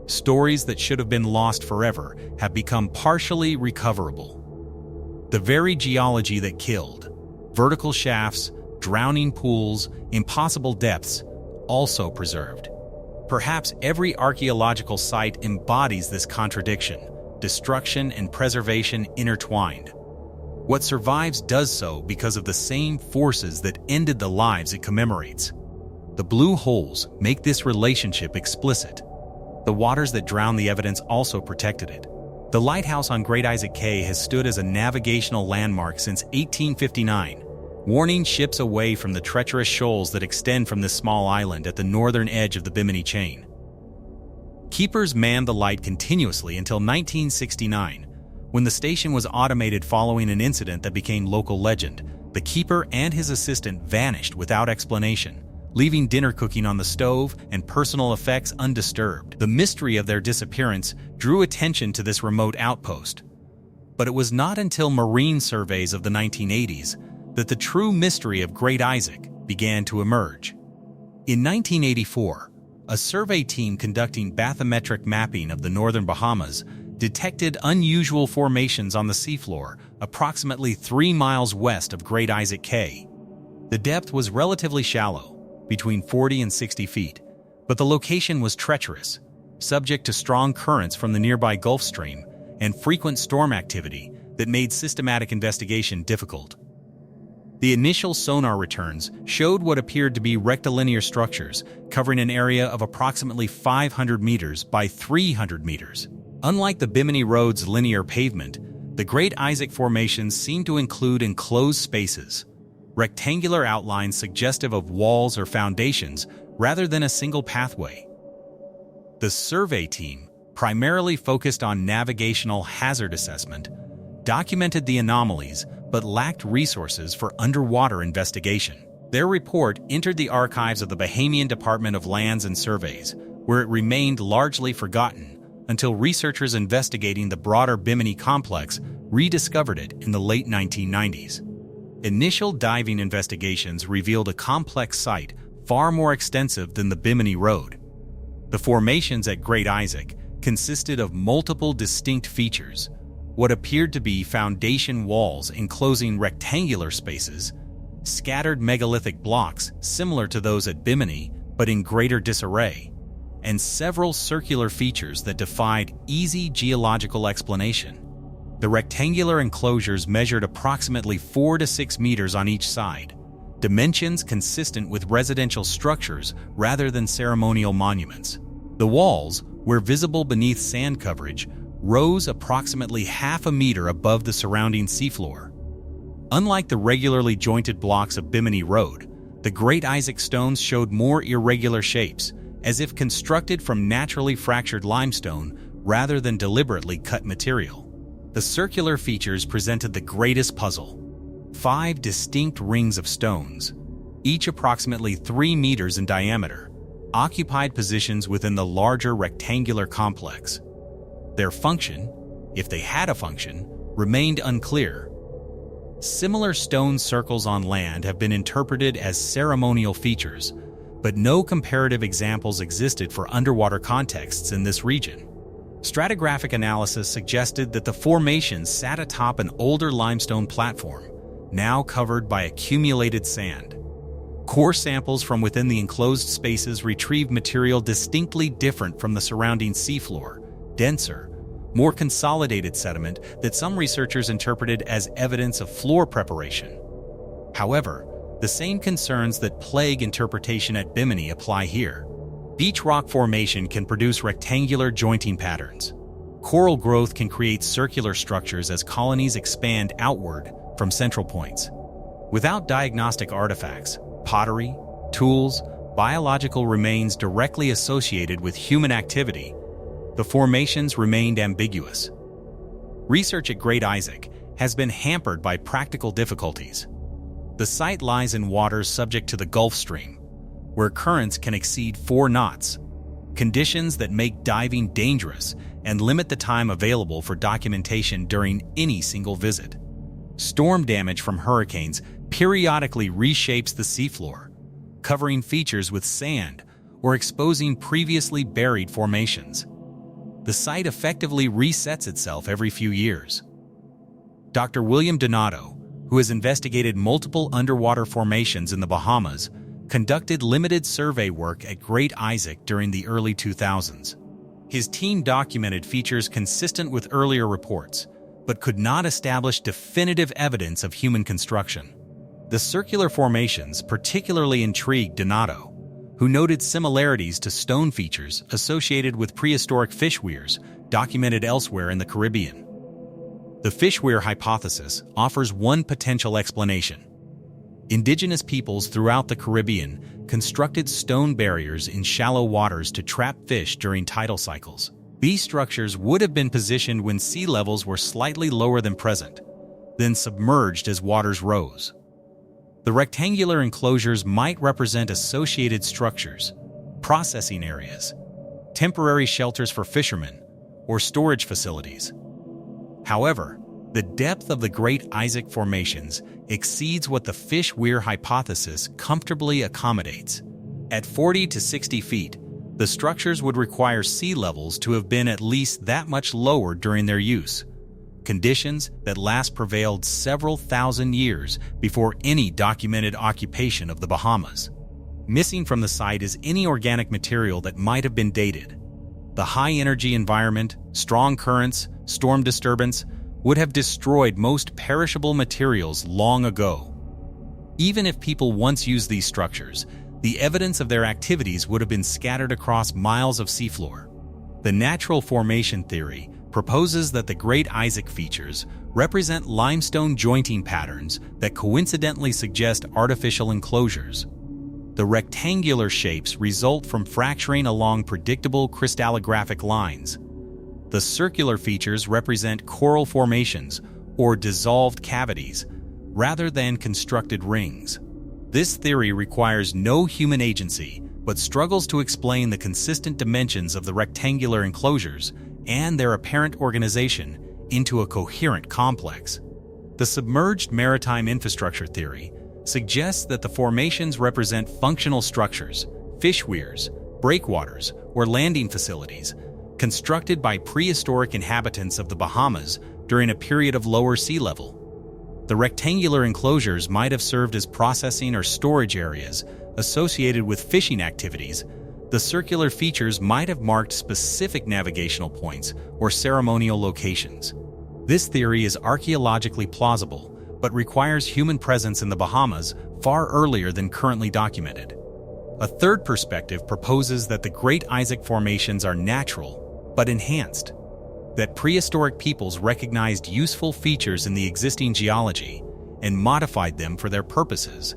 Stories that should have been lost forever have become partially recoverable. The very geology that killed, vertical shafts, drowning pools, impossible depths, also preserved. Perhaps every archaeological site embodies this contradiction, destruction and preservation intertwined. What survives does so because of the same forces that ended the lives it commemorates. The blue holes make this relationship explicit. The waters that drowned the evidence also protected it. The lighthouse on Great Isaac Cay has stood as a navigational landmark since 1859, warning ships away from the treacherous shoals that extend from this small island at the northern edge of the Bimini chain. Keepers manned the light continuously until 1969, when the station was automated following an incident that became local legend. The keeper and his assistant vanished without explanation, leaving dinner cooking on the stove and personal effects undisturbed. The mystery of their disappearance drew attention to this remote outpost. But it was not until marine surveys of the 1980s that the true mystery of Great Isaac began to emerge. In 1984, a survey team conducting bathymetric mapping of the northern Bahamas detected unusual formations on the seafloor approximately 3 miles west of Great Isaac Cay. The depth was relatively shallow, between 40 and 60 feet, but the location was treacherous, subject to strong currents from the nearby Gulf Stream and frequent storm activity that made systematic investigation difficult. The initial sonar returns showed what appeared to be rectilinear structures covering an area of approximately 500 meters by 300 meters. Unlike the Bimini Road's linear pavement, the Great Isaac formations seem to include enclosed spaces, rectangular outlines suggestive of walls or foundations rather than a single pathway. The survey team, primarily focused on navigational hazard assessment, documented the anomalies but lacked resources for underwater investigation. Their report entered the archives of the Bahamian Department of Lands and Surveys, where it remained largely forgotten until researchers investigating the broader Bimini complex rediscovered it in the late 1990s. Initial diving investigations revealed a complex site far more extensive than the Bimini Road. The formations at Great Isaac consisted of multiple distinct features, what appeared to be foundation walls enclosing rectangular spaces, scattered megalithic blocks similar to those at Bimini but in greater disarray, and several circular features that defied easy geological explanation. The rectangular enclosures measured approximately 4 to 6 meters on each side, dimensions consistent with residential structures rather than ceremonial monuments. The walls, where visible beneath sand coverage, rose approximately half a meter above the surrounding seafloor. Unlike the regularly jointed blocks of Bimini Road, the Great Isaac stones showed more irregular shapes, as if constructed from naturally fractured limestone rather than deliberately cut material. The circular features presented the greatest puzzle. 5 distinct rings of stones, each approximately 3 meters in diameter, occupied positions within the larger rectangular complex. Their function, if they had a function, remained unclear. Similar stone circles on land have been interpreted as ceremonial features, but no comparative examples existed for underwater contexts in this region. Stratigraphic analysis suggested that the formation sat atop an older limestone platform, now covered by accumulated sand. Core samples from within the enclosed spaces retrieved material distinctly different from the surrounding seafloor, denser, more consolidated sediment that some researchers interpreted as evidence of floor preparation. However, the same concerns that plague interpretation at Bimini apply here. Beach rock formation can produce rectangular jointing patterns. Coral growth can create circular structures as colonies expand outward from central points. Without diagnostic artifacts, pottery, tools, biological remains directly associated with human activity, the formations remained ambiguous. Research at Great Isaac has been hampered by practical difficulties. The site lies in waters subject to the Gulf Stream, where currents can exceed 4 knots, conditions that make diving dangerous and limit the time available for documentation during any single visit. Storm damage from hurricanes periodically reshapes the seafloor, covering features with sand or exposing previously buried formations. The site effectively resets itself every few years. Dr. William Donato, who has investigated multiple underwater formations in the Bahamas, conducted limited survey work at Great Isaac during the early 2000s. His team documented features consistent with earlier reports, but could not establish definitive evidence of human construction. The circular formations particularly intrigued Donato, who noted similarities to stone features associated with prehistoric fish weirs documented elsewhere in the Caribbean. The fish weir hypothesis offers one potential explanation. Indigenous peoples throughout the Caribbean constructed stone barriers in shallow waters to trap fish during tidal cycles. These structures would have been positioned when sea levels were slightly lower than present, then submerged as waters rose. The rectangular enclosures might represent associated structures, processing areas, temporary shelters for fishermen, or storage facilities. However, the depth of the Great Isaac formations exceeds what the fish weir hypothesis comfortably accommodates. At 40 to 60 feet, the structures would require sea levels to have been at least that much lower during their use, conditions that last prevailed several thousand years before any documented occupation of the Bahamas. Missing from the site is any organic material that might have been dated. The high-energy environment, strong currents, storm disturbance would have destroyed most perishable materials long ago. Even if people once used these structures, the evidence of their activities would have been scattered across miles of seafloor. The natural formation theory proposes that the Great Isaac features represent limestone jointing patterns that coincidentally suggest artificial enclosures. The rectangular shapes result from fracturing along predictable crystallographic lines. The circular features represent coral formations or dissolved cavities rather than constructed rings. This theory requires no human agency, but struggles to explain the consistent dimensions of the rectangular enclosures and their apparent organization into a coherent complex. The submerged maritime infrastructure theory suggests that the formations represent functional structures, fish weirs, breakwaters, or landing facilities constructed by prehistoric inhabitants of the Bahamas during a period of lower sea level. The rectangular enclosures might have served as processing or storage areas associated with fishing activities. The circular features might have marked specific navigational points or ceremonial locations. This theory is archaeologically plausible, but requires human presence in the Bahamas far earlier than currently documented. A third perspective proposes that the Great Isaac formations are natural, but enhanced, that prehistoric peoples recognized useful features in the existing geology and modified them for their purposes.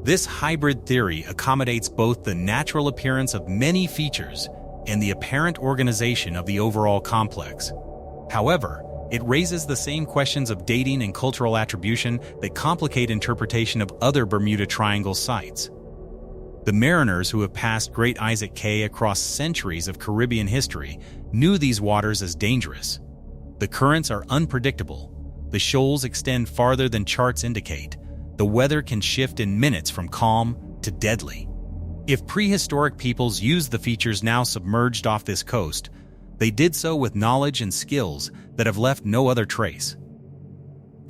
This hybrid theory accommodates both the natural appearance of many features and the apparent organization of the overall complex. However, it raises the same questions of dating and cultural attribution that complicate interpretation of other Bermuda Triangle sites. The mariners who have passed Great Isaac Cay across centuries of Caribbean history knew these waters as dangerous. The currents are unpredictable. The shoals extend farther than charts indicate. The weather can shift in minutes from calm to deadly. If prehistoric peoples used the features now submerged off this coast, they did so with knowledge and skills that have left no other trace.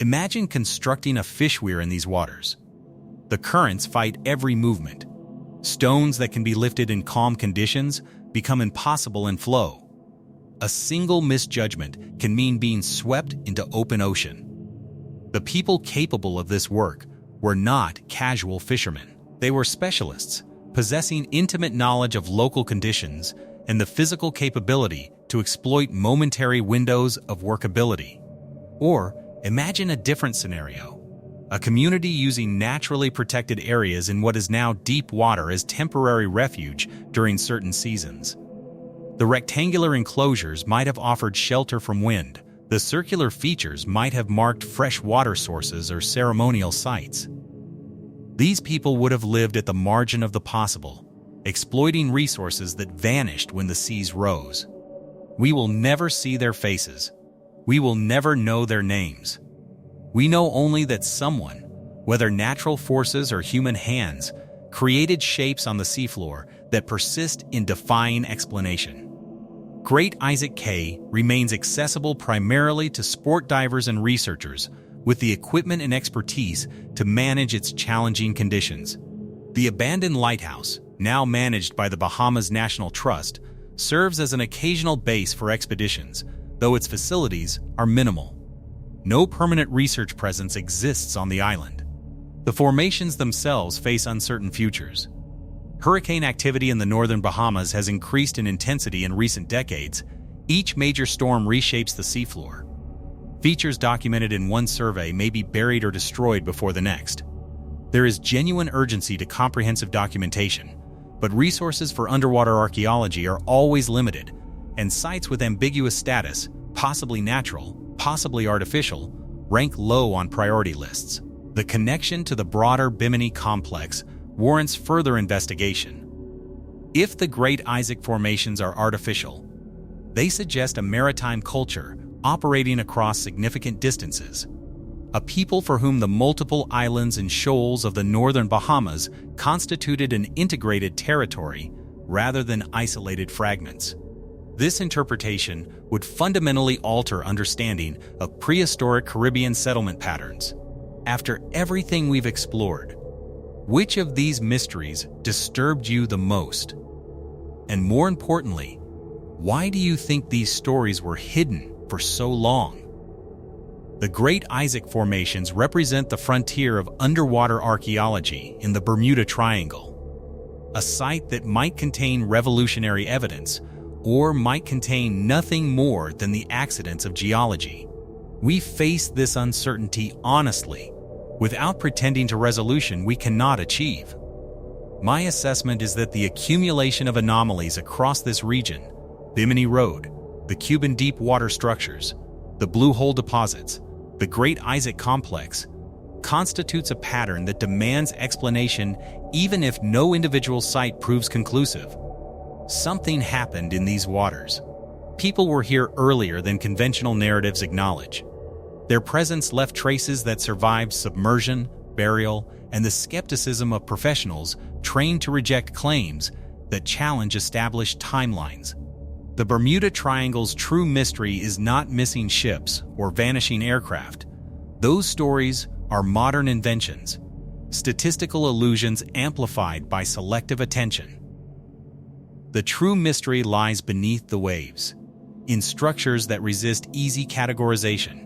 Imagine constructing a fish weir in these waters. The currents fight every movement. Stones that can be lifted in calm conditions become impossible in flow. A single misjudgment can mean being swept into open ocean. The people capable of this work were not casual fishermen. They were specialists, possessing intimate knowledge of local conditions and the physical capability to exploit momentary windows of workability. Or, imagine a different scenario. A community using naturally protected areas in what is now deep water as temporary refuge during certain seasons. The rectangular enclosures might have offered shelter from wind. The circular features might have marked fresh water sources or ceremonial sites. These people would have lived at the margin of the possible, exploiting resources that vanished when the seas rose. We will never see their faces. We will never know their names. We know only that someone, whether natural forces or human hands, created shapes on the seafloor that persist in defying explanation. Great Isaac Cay remains accessible primarily to sport divers and researchers with the equipment and expertise to manage its challenging conditions. The abandoned lighthouse, now managed by the Bahamas National Trust, serves as an occasional base for expeditions, though its facilities are minimal. No permanent research presence exists on the island. The formations themselves face uncertain futures. Hurricane activity in the northern Bahamas has increased in intensity in recent decades. Each major storm reshapes the seafloor. Features documented in one survey may be buried or destroyed before the next. There is genuine urgency to comprehensive documentation, but resources for underwater archaeology are always limited, and sites with ambiguous status, possibly natural, possibly artificial, rank low on priority lists. The connection to the broader Bimini complex warrants further investigation. If the Great Isaac formations are artificial, they suggest a maritime culture operating across significant distances, a people for whom the multiple islands and shoals of the northern Bahamas constituted an integrated territory rather than isolated fragments. This interpretation would fundamentally alter understanding of prehistoric Caribbean settlement patterns. After everything we've explored, which of these mysteries disturbed you the most? And more importantly, why do you think these stories were hidden for so long? The Great Isaac formations represent the frontier of underwater archaeology in the Bermuda Triangle, a site that might contain revolutionary evidence or might contain nothing more than the accidents of geology. We face this uncertainty honestly, without pretending to resolution we cannot achieve. My assessment is that the accumulation of anomalies across this region, Bimini Road, the Cuban deep water structures, the Blue Hole deposits, the Great Isaac complex, constitutes a pattern that demands explanation even if no individual site proves conclusive. Something happened in these waters. People were here earlier than conventional narratives acknowledge. Their presence left traces that survived submersion, burial, and the skepticism of professionals trained to reject claims that challenge established timelines. The Bermuda Triangle's true mystery is not missing ships or vanishing aircraft. Those stories are modern inventions, statistical illusions amplified by selective attention. The true mystery lies beneath the waves, in structures that resist easy categorization,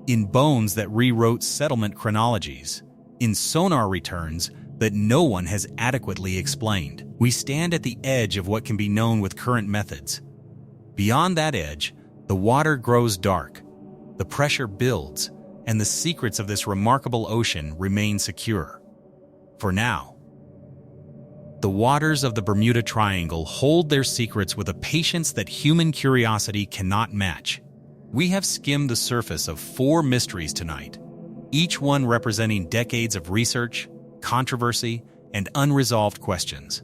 in bones that rewrote settlement chronologies, in sonar returns that no one has adequately explained. We stand at the edge of what can be known with current methods. Beyond that edge, the water grows dark, the pressure builds, and the secrets of this remarkable ocean remain secure. For now, the waters of the Bermuda Triangle hold their secrets with a patience that human curiosity cannot match. We have skimmed the surface of 4 mysteries tonight, each one representing decades of research, controversy, and unresolved questions.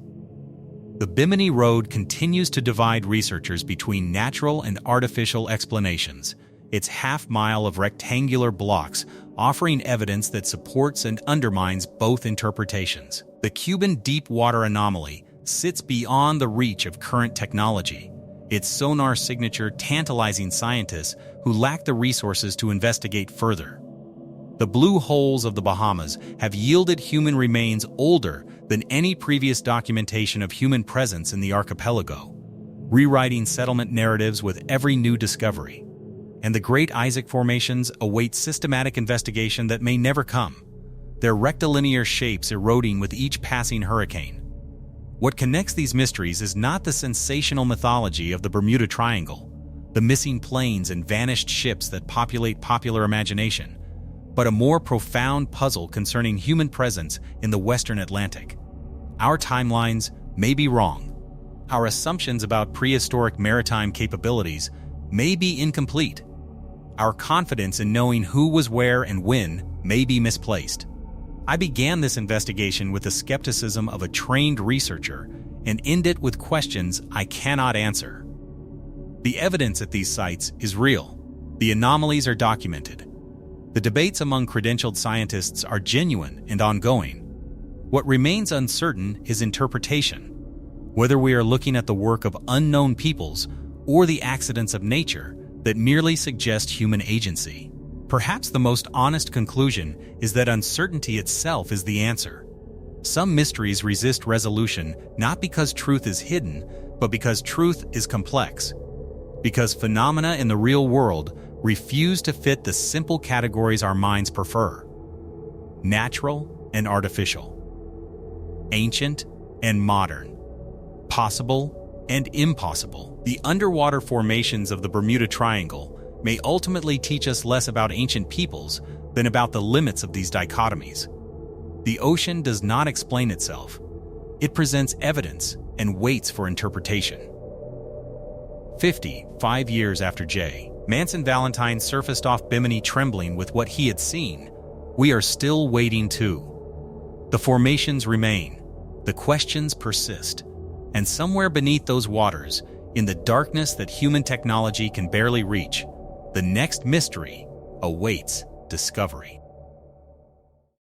The Bimini Road continues to divide researchers between natural and artificial explanations, its half-mile of rectangular blocks offering evidence that supports and undermines both interpretations. The Cuban deep water anomaly sits beyond the reach of current technology, its sonar signature tantalizing scientists who lack the resources to investigate further. The blue holes of the Bahamas have yielded human remains older than any previous documentation of human presence in the archipelago, rewriting settlement narratives with every new discovery. And the Great Isaac Formations await systematic investigation that may never come, their rectilinear shapes eroding with each passing hurricane. What connects these mysteries is not the sensational mythology of the Bermuda Triangle, the missing planes and vanished ships that populate popular imagination, but a more profound puzzle concerning human presence in the Western Atlantic. Our timelines may be wrong. Our assumptions about prehistoric maritime capabilities may be incomplete. Our confidence in knowing who was where and when may be misplaced. I began this investigation with the skepticism of a trained researcher and end it with questions I cannot answer. The evidence at these sites is real. The anomalies are documented. The debates among credentialed scientists are genuine and ongoing. What remains uncertain is interpretation, whether we are looking at the work of unknown peoples or the accidents of nature that merely suggest human agency. Perhaps the most honest conclusion is that uncertainty itself is the answer. Some mysteries resist resolution not because truth is hidden, but because truth is complex. Because phenomena in the real world refuse to fit the simple categories our minds prefer: natural and artificial, ancient and modern, possible and impossible. The underwater formations of the Bermuda Triangle may ultimately teach us less about ancient peoples than about the limits of these dichotomies. The ocean does not explain itself. It presents evidence and waits for interpretation. 55 years after J. Manson Valentine surfaced off Bimini trembling with what he had seen, we are still waiting too. The formations remain, the questions persist, and somewhere beneath those waters, in the darkness that human technology can barely reach, the next mystery awaits discovery.